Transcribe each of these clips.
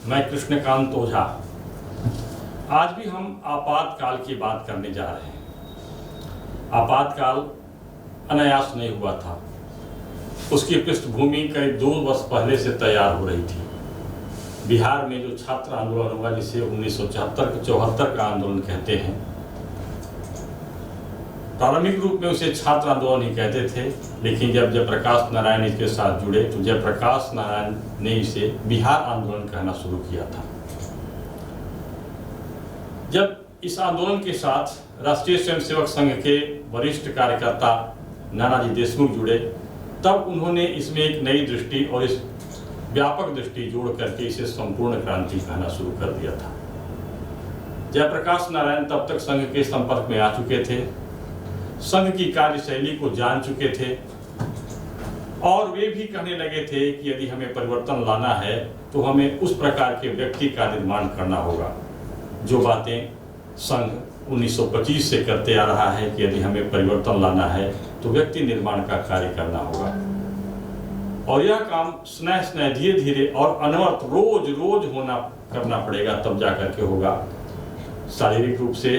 मैं कृष्णकांत ओझा। आज भी हम आपातकाल की बात करने जा रहे हैं। आपातकाल अनायास नहीं हुआ था, उसकी पृष्ठभूमि करीब 2 वर्ष पहले से तैयार हो रही थी। बिहार में जो छात्र आंदोलन हुआ, जिसे 1974 का आंदोलन कहते हैं, प्रारंभिक रूप में उसे छात्र आंदोलन ही कहते थे, लेकिन जब जयप्रकाश नारायण इसके साथ जुड़े तो जयप्रकाश नारायण ने इसे बिहार आंदोलन कहना शुरू किया था। जब इस आंदोलन के साथ राष्ट्रीय स्वयंसेवक संघ के वरिष्ठ कार्यकर्ता नानाजी देशमुख जुड़े, तब उन्होंने इसमें एक नई दृष्टि और इस व्यापक दृष्टि जोड़ करके इसे संपूर्ण क्रांति कहना शुरू कर दिया था। जयप्रकाश नारायण तब तक संघ के संपर्क में आ चुके थे, संघ की कार्यशैली को जान चुके थे और वे भी कहने लगे थे कि यदि हमें परिवर्तन लाना है तो हमें उस प्रकार के व्यक्ति का निर्माण करना होगा जो बातें संघ 1925 से करते आ रहा है कि यदि हमें परिवर्तन लाना है तो व्यक्ति निर्माण का कार्य करना होगा। और यह काम स्नेह स्नेह धीरे धीरे और अनवरत रोज रोज करना पड़ेगा, तब जाकर के होगा। शारीरिक रूप से,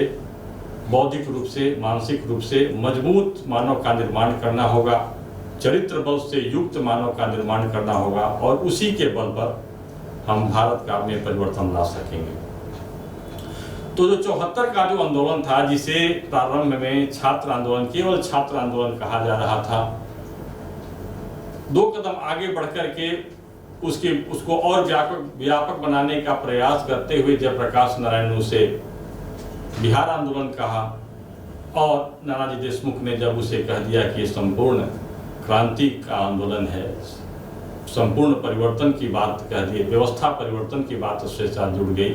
बौद्धिक रूप से, मानसिक रूप से मजबूत मानव का निर्माण करना होगा, चरित्र बल से युक्त मानव का निर्माण करना होगा और उसी के बल पर हम भारत का में परिवर्तन ला सकेंगे। तो जो 74 का जो आंदोलन था, जिसे प्रारंभ में छात्र आंदोलन, केवल छात्र आंदोलन कहा जा रहा था, 2 कदम आगे बढ़कर के उसको और व्यापक बनाने का प्रयास करते हुए जयप्रकाश नारायण ने उसे बिहार आंदोलन कहा और नानाजी देशमुख ने जब उसे कह दिया कि संपूर्ण क्रांति का आंदोलन है, संपूर्ण परिवर्तन की बात कह दी, व्यवस्था परिवर्तन की बात उससे साथ जुड़ गई,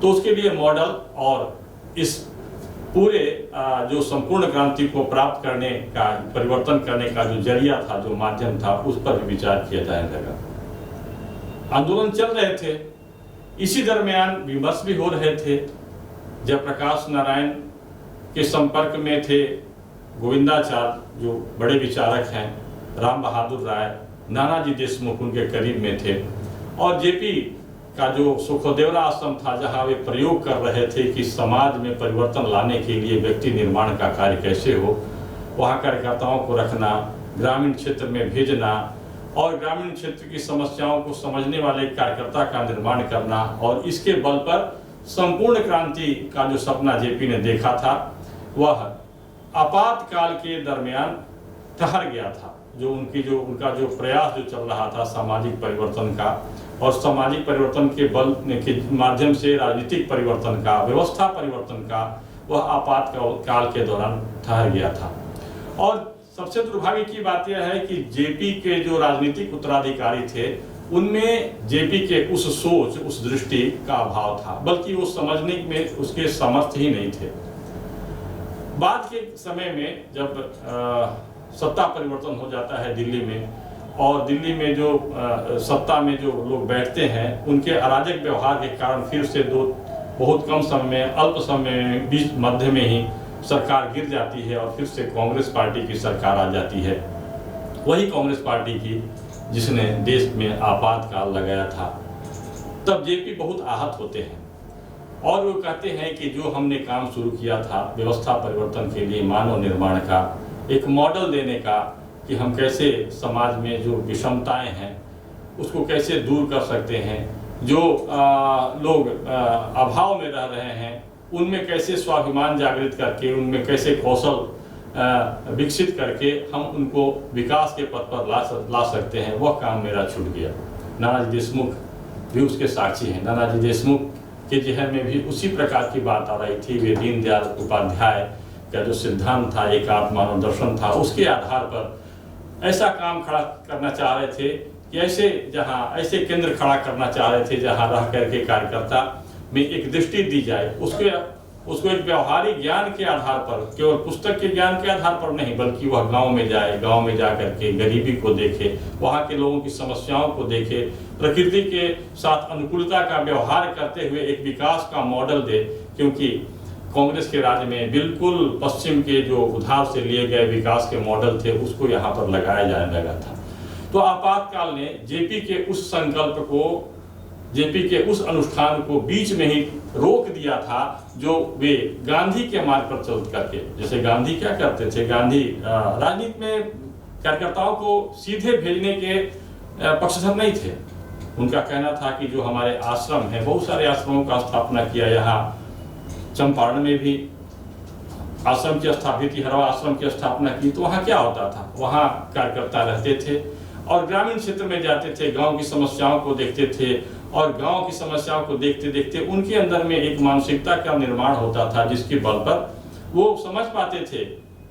तो उसके लिए मॉडल और इस पूरे जो संपूर्ण क्रांति को प्राप्त करने का, परिवर्तन करने का जो जरिया था, जो माध्यम था, उस पर भी विचार किया जाने लगा। आंदोलन चल रहे थे, इसी दरमियान विमर्श भी हो रहे थे। जयप्रकाश नारायण के संपर्क में थे गोविंदाचार्य, जो बड़े विचारक हैं, राम बहादुर राय, नानाजी देशमुख उनके करीब में थे, और जेपी का जो सुखदेवरा आश्रम था, जहां वे प्रयोग कर रहे थे कि समाज में परिवर्तन लाने के लिए व्यक्ति निर्माण का कार्य कैसे हो, वहां कार्यकर्ताओं को रखना, ग्रामीण क्षेत्र में भेजना और ग्रामीण क्षेत्र की समस्याओं को समझने वाले कार्यकर्ता का निर्माण करना, और इसके बल पर संपूर्ण क्रांति का जो सपना जेपी ने देखा था, वह आपातकाल के दरमियान ठहर गया था। उनका जो प्रयास जो चल रहा था सामाजिक परिवर्तन का, और सामाजिक परिवर्तन के बल के माध्यम से राजनीतिक परिवर्तन का, व्यवस्था परिवर्तन का, वह आपातकाल के दौरान ठहर गया था। और सबसे दुर्भाग्य की बात यह है कि जेपी के जो राजनीतिक उत्तराधिकारी थे, उनमें जेपी के उस सोच, उस दृष्टि का अभाव था, बल्कि वो समझने में उसके समर्थ ही नहीं थे। बाद के समय में जब सत्ता परिवर्तन हो जाता है दिल्ली में, और दिल्ली में जो सत्ता में जो लोग बैठते हैं, उनके अराजक व्यवहार के कारण फिर से बहुत कम समय में, अल्प समय में, बीच मध्य में ही सरकार गिर जाती है और फिर से कांग्रेस पार्टी की सरकार आ जाती है। वही कांग्रेस पार्टी की जिसने देश में आपातकाल लगाया था। तब जेपी बहुत आहत होते हैं और वो कहते हैं कि जो हमने काम शुरू किया था व्यवस्था परिवर्तन के लिए, मानव निर्माण का, एक मॉडल देने का, कि हम कैसे समाज में जो विषमताएं हैं उसको कैसे दूर कर सकते हैं, जो लोग अभाव में रह रहे हैं उनमें कैसे स्वाभिमान जागृत करके, उनमें कैसे कौशल विकसित करके हम उनको विकास के पथ पर ला सकते हैं, वह काम मेरा छूट गया। नानाजी देशमुख भी उसके साक्षी हैं। नानाजी देशमुख के जहन में भी उसी प्रकार की बात आ रही थी। वे दीनदयाल उपाध्याय का जो सिद्धांत था, एकात्म मानव दर्शन था, उसके आधार पर ऐसा काम खड़ा करना चाह रहे थे कि ऐसे केंद्र खड़ा करना चाह रहे थे जहां रह करके कार्यकर्ता में एक दृष्टि दी जाए, उसको एक व्यवहारिक ज्ञान के आधार पर, केवल पुस्तक के ज्ञान के आधार पर नहीं, बल्कि वह गांव में जाए, गांव में जा करके गरीबी को देखे, वहां के लोगों की समस्याओं को देखे, प्रकृति के साथ अनुकूलता का व्यवहार करते हुए एक विकास का मॉडल दे। क्योंकि कांग्रेस के राज में बिल्कुल पश्चिम के जो उधार से लिए गए विकास के मॉडल थे, उसको यहाँ पर लगाया जाने लगा था। तो आपातकाल ने जेपी के उस संकल्प को जेपी के उस अनुष्ठान को बीच में ही रोक दिया था जो वे गांधी के मार्ग पर चल करके, जैसे गांधी क्या करते थे, गांधी राजनीति में कार्यकर्ताओं को सीधे भेजने के पक्षधर नहीं थे। उनका कहना था कि जो हमारे आश्रम हैं, बहुत सारे आश्रमों का स्थापना किया, यहाँ चंपारण में भी आश्रम की स्थापित की, हरवा आश्रम की स्थापना की, तो वहाँ क्या होता था, वहाँ कार्यकर्ता रहते थे और ग्रामीण क्षेत्र में जाते थे, गांव की समस्याओं को देखते थे और गांव की समस्याओं को देखते देखते उनके अंदर में एक मानसिकता का निर्माण होता था जिसके बल पर वो समझ पाते थे।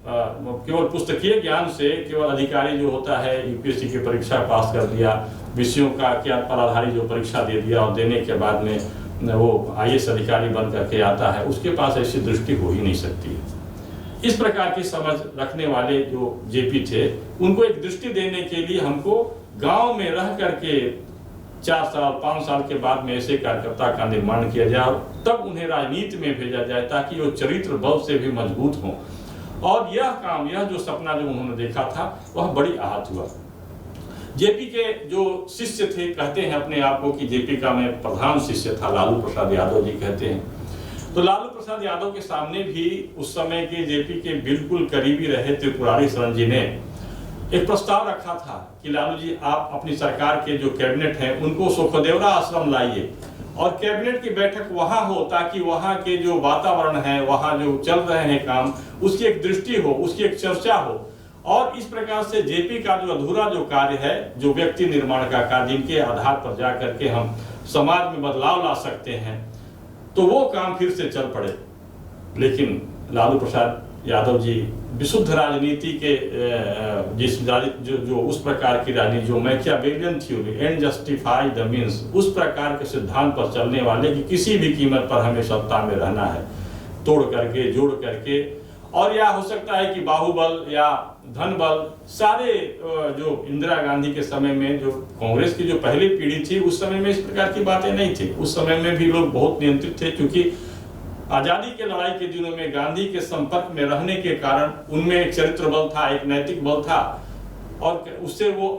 केवल पुस्तकीय ज्ञान से केवल अधिकारी जो होता है यूपीएससी की परीक्षा पास कर दिया, विषयों का क्या पर आधारित जो परीक्षा दे दिया और देने के बाद में वो आईएएस अधिकारी बन करके आता है, उसके पास ऐसी दृष्टि हो ही नहीं सकती है। इस प्रकार की समझ रखने वाले जो जेपी थे, उनको एक दृष्टि देने के लिए हमको गांव में रह करके 4 साल 5 साल के बाद में ऐसे कार्यकर्ता का निर्माण किया जाए और तब उन्हें राजनीति में भेजा जाए ताकि वो चरित्र बल से भी मजबूत हों। और यह काम, यह जो सपना जो उन्होंने देखा था, वह बड़ी आहत हुआ। जेपी के जो शिष्य थे, कहते हैं अपने आप को कि जेपी का मैं प्रधान शिष्य था, लालू प्रसाद यादव जी कहते हैं। तो लालू प्रसाद यादव के सामने भी उस समय के जेपी के बिल्कुल करीबी रहे त्रिपुरारी शरण जी ने एक प्रस्ताव रखा था कि लालू जी आप अपनी सरकार के जो कैबिनेट हैं उनको सुखदेवरा आश्रम लाइए और कैबिनेट की बैठक वहां हो ताकि वहां के जो वातावरण है, वहां जो चल रहे हैं काम, उसकी एक दृष्टि हो, उसकी एक चर्चा हो। और इस प्रकार से जेपी का जो अधूरा जो कार्य है, जो व्यक्ति निर्माण का कार्य, जिनके आधार पर जा करके हम समाज में बदलाव ला सकते हैं, तो वो काम फिर से चल पड़े। लेकिन लालू प्रसाद यादव जी विशुद्ध राजनीति के जो उस प्रकार की राजनीति जो Machiavellian theory, and justify the means, उस प्रकार के सिद्धांत पर चलने वाले कि किसी भी कीमत पर हमें सत्ता में रहना है, तोड़ करके जोड़ करके, और या हो सकता है कि बाहुबल या धन बल, सारे जो इंदिरा गांधी के समय में जो कांग्रेस की जो पहली पीढ़ी थी उस समय में इस प्रकार की बातें नहीं थी। उस समय में भी लोग बहुत नियंत्रित थे क्योंकि आजादी के लड़ाई के दिनों में गांधी के संपर्क में रहने के कारण उनमें एक चरित्र बल था, एक नैतिक बल था और उससे वो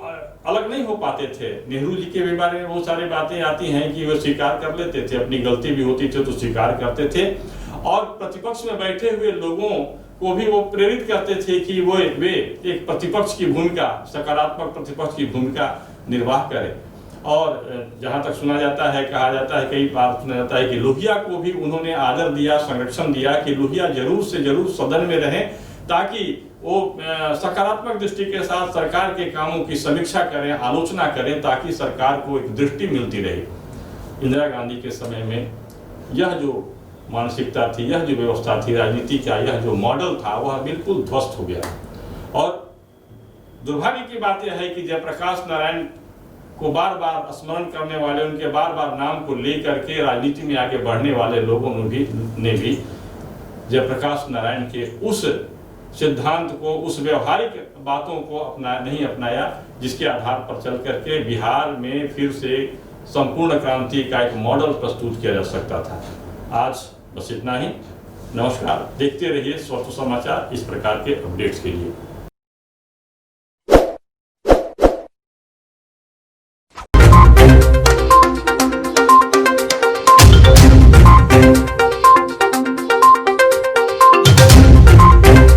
अलग नहीं हो पाते थे। नेहरू जी के बारे में बहुत सारी बातें आती हैं कि वो स्वीकार कर लेते थे, अपनी गलती भी होती थी तो स्वीकार करते थे और प्रतिपक्ष में बैठे हुए लोगों को भी वो प्रेरित करते थे कि वे एक प्रतिपक्ष की भूमिका, सकारात्मक प्रतिपक्ष की भूमिका निर्वाह करें। और जहाँ तक सुना जाता है, कहा जाता है, कई बार सुना जाता है कि लोहिया को भी उन्होंने आदर दिया, संरक्षण दिया कि लोहिया जरूर से जरूर सदन में रहें ताकि वो सकारात्मक दृष्टि के साथ सरकार के कामों की समीक्षा करें, आलोचना करें, ताकि सरकार को एक दृष्टि मिलती रहे। इंदिरा गांधी के समय में यह जो मानसिकता थी, यह जो व्यवस्था थी राजनीति का, यह जो मॉडल था, वह बिल्कुल ध्वस्त हो गया। और दुर्भाग्य की बात यह है कि जयप्रकाश नारायण को बार बार स्मरण करने वाले, उनके बार बार नाम को लेकर के राजनीति में आगे बढ़ने वाले लोगों ने भी जयप्रकाश नारायण के उस सिद्धांत को, उस व्यवहारिक बातों को नहीं अपनाया जिसके आधार पर चल करके बिहार में फिर से संपूर्ण क्रांति का एक मॉडल प्रस्तुत किया जा सकता था। आज बस इतना ही। नमस्कार, देखते रहिए स्वतः समाचार इस प्रकार के अपडेट्स के लिए।